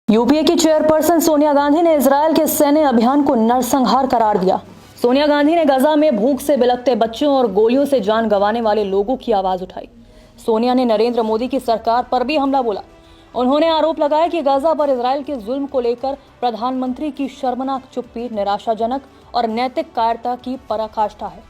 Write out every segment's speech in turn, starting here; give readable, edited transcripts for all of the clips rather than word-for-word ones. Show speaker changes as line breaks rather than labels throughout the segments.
UPA की chairperson Sonia Gandhi ने Israel के सैन्य अभियान को नरसंहार करार दिया। सोनिया गांधी ने गजा में भूख से बिलखते बच्चों और गोलियों से जान गंवाने वाले लोगों की आवाज उठाई। सोनिया ने नरेंद्र मोदी की सरकार पर भी हमला बोला। उन्होंने आरोप लगाया कि गजा पर इजरायल के जुल्म को लेकर प्रधानमंत्री की शर्मनाक चुप्पी निराशाजनक और नैतिक कायरता की पराकाष्ठा है।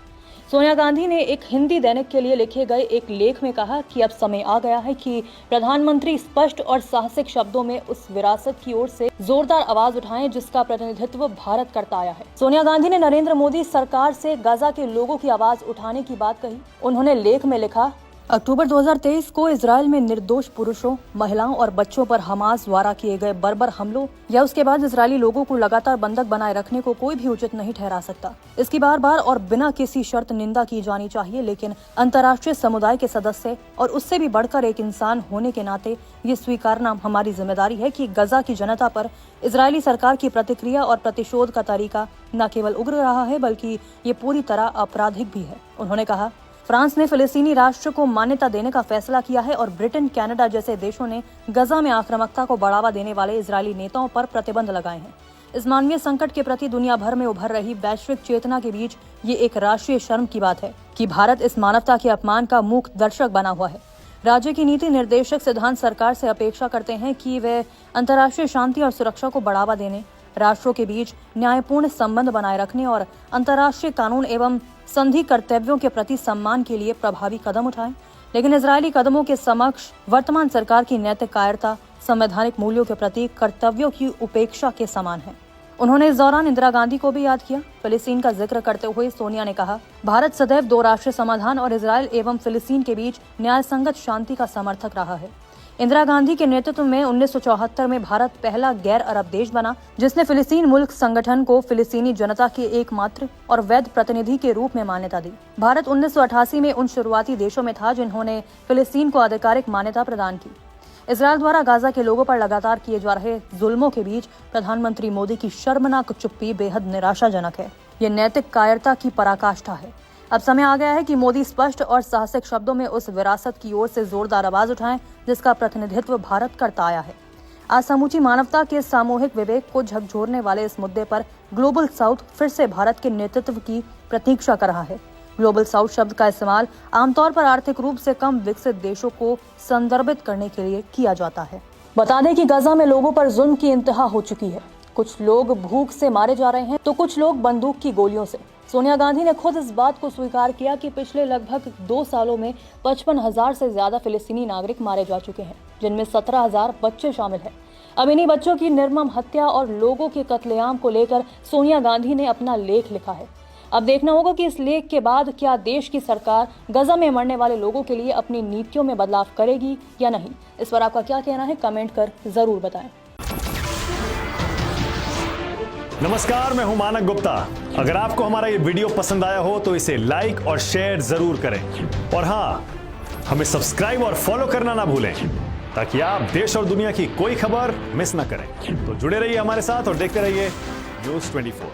सोनिया गांधी ने एक हिंदी दैनिक के लिए लिखे गए एक लेख में कहा कि अब समय आ गया है कि प्रधानमंत्री स्पष्ट और साहसिक शब्दों में उस विरासत की ओर से जोरदार आवाज उठाएं जिसका प्रतिनिधित्व भारत करता आया है। सोनिया गांधी ने नरेंद्र मोदी सरकार से गजा के लोगों की आवाज उठाने की बात कही। उन्होंने लेख में लिखा, अक्टूबर 2023 को इजरायल में निर्दोष पुरुषों, महिलाओं और बच्चों पर हमास द्वारा किए गए बर्बर हमलों या उसके बाद इजरायली लोगों को लगातार बंधक बनाए रखने को कोई भी उचित नहीं ठहरा सकता। इसकी बार बार और बिना किसी शर्त निंदा की जानी चाहिए, लेकिन अंतर्राष्ट्रीय समुदाय के सदस्य और उससे भी बढ़कर एक इंसान होने के नाते ये स्वीकारना हमारी जिम्मेदारी है कि गजा की जनता पर इजरायली सरकार की प्रतिक्रिया और प्रतिशोध का तरीका न केवल उग्र रहा है बल्कि ये पूरी तरह आपराधिक भी है। उन्होंने कहा, फ्रांस ने फिलिस्तीनी राष्ट्र को मान्यता देने का फैसला किया है और ब्रिटेन, कनाडा जैसे देशों ने गजा में आक्रामकता को बढ़ावा देने वाले इजरायली नेताओं पर प्रतिबंध लगाए हैं। इस मानवीय संकट के प्रति दुनिया भर में उभर रही वैश्विक चेतना के बीच ये एक राष्ट्रीय शर्म की बात है कि भारत इस मानवता के अपमान का मूक दर्शक बना हुआ है। राज्य की नीति निर्देशक सिद्धांत सरकार से अपेक्षा करते हैं कि वे अंतर्राष्ट्रीय शांति और सुरक्षा को बढ़ावा देने, राष्ट्रों के बीच न्यायपूर्ण संबंध बनाए रखने और अंतर्राष्ट्रीय कानून एवं संधि कर्तव्यों के प्रति सम्मान के लिए प्रभावी कदम उठाएं। लेकिन इजरायली कदमों के समक्ष वर्तमान सरकार की नैतिक कायरता संवैधानिक मूल्यों के प्रति कर्तव्यों की उपेक्षा के समान है। उन्होंने इस दौरान इंदिरा गांधी को भी याद किया। फिलिस्तीन का जिक्र करते हुए सोनिया ने कहा, भारत सदैव दो राष्ट्रीय समाधान और इजरायल एवं फिलिस्तीन के बीच न्यायसंगत शांति का समर्थक रहा है। इंदिरा गांधी के नेतृत्व में 1974 में भारत पहला गैर अरब देश बना जिसने फिलिस्तीन मुल्क संगठन को फिलिस्तीनी जनता के एकमात्र और वैध प्रतिनिधि के रूप में मान्यता दी। भारत 1988 में उन शुरुआती देशों में था जिन्होंने फिलिस्तीन को आधिकारिक मान्यता प्रदान की। इजरायल द्वारा गाजा के लोगों पर लगातार किए जा रहे जुल्मों के बीच प्रधानमंत्री मोदी की शर्मनाक चुप्पी बेहद निराशाजनक है। ये नैतिक कायरता की पराकाष्ठा है। अब समय आ गया है कि मोदी स्पष्ट और साहसिक शब्दों में उस विरासत की ओर से जोरदार आवाज उठाएं जिसका प्रतिनिधित्व भारत करता आया है। आज समूची मानवता के सामूहिक विवेक को झकझोरने वाले इस मुद्दे पर ग्लोबल साउथ फिर से भारत के नेतृत्व की प्रतीक्षा कर रहा है। ग्लोबल साउथ शब्द का इस्तेमाल आमतौर पर आर्थिक रूप से कम विकसित देशों को संदर्भित करने के लिए किया जाता है। बता दें कि गजा में लोगों पर जुल्म की इंतहा हो चुकी है। कुछ लोग भूख से मारे जा रहे हैं तो कुछ लोग बंदूक की गोलियों से। सोनिया गांधी ने खुद इस बात को स्वीकार किया कि पिछले लगभग 2 सालों में 55,000 से ज्यादा फिलिस्तीनी नागरिक मारे जा चुके हैं, जिनमें 17,000 बच्चे शामिल हैं। अब इन्हीं बच्चों की निर्मम हत्या और लोगों के कत्लेआम को लेकर सोनिया गांधी ने अपना लेख लिखा है। अब देखना होगा कि इस लेख के बाद क्या देश की सरकार गजा में मरने वाले लोगों के लिए अपनी नीतियों में बदलाव करेगी या नहीं। इस पर आपका क्या कहना है, कमेंट कर जरूर बताएं।
नमस्कार, मैं हूं मानक गुप्ता। अगर आपको हमारा ये वीडियो पसंद आया हो तो इसे लाइक और शेयर जरूर करें और हाँ, हमें सब्सक्राइब और फॉलो करना ना भूलें ताकि आप देश और दुनिया की कोई खबर मिस ना करें। तो जुड़े रहिए हमारे साथ और देखते रहिए न्यूज़ 24।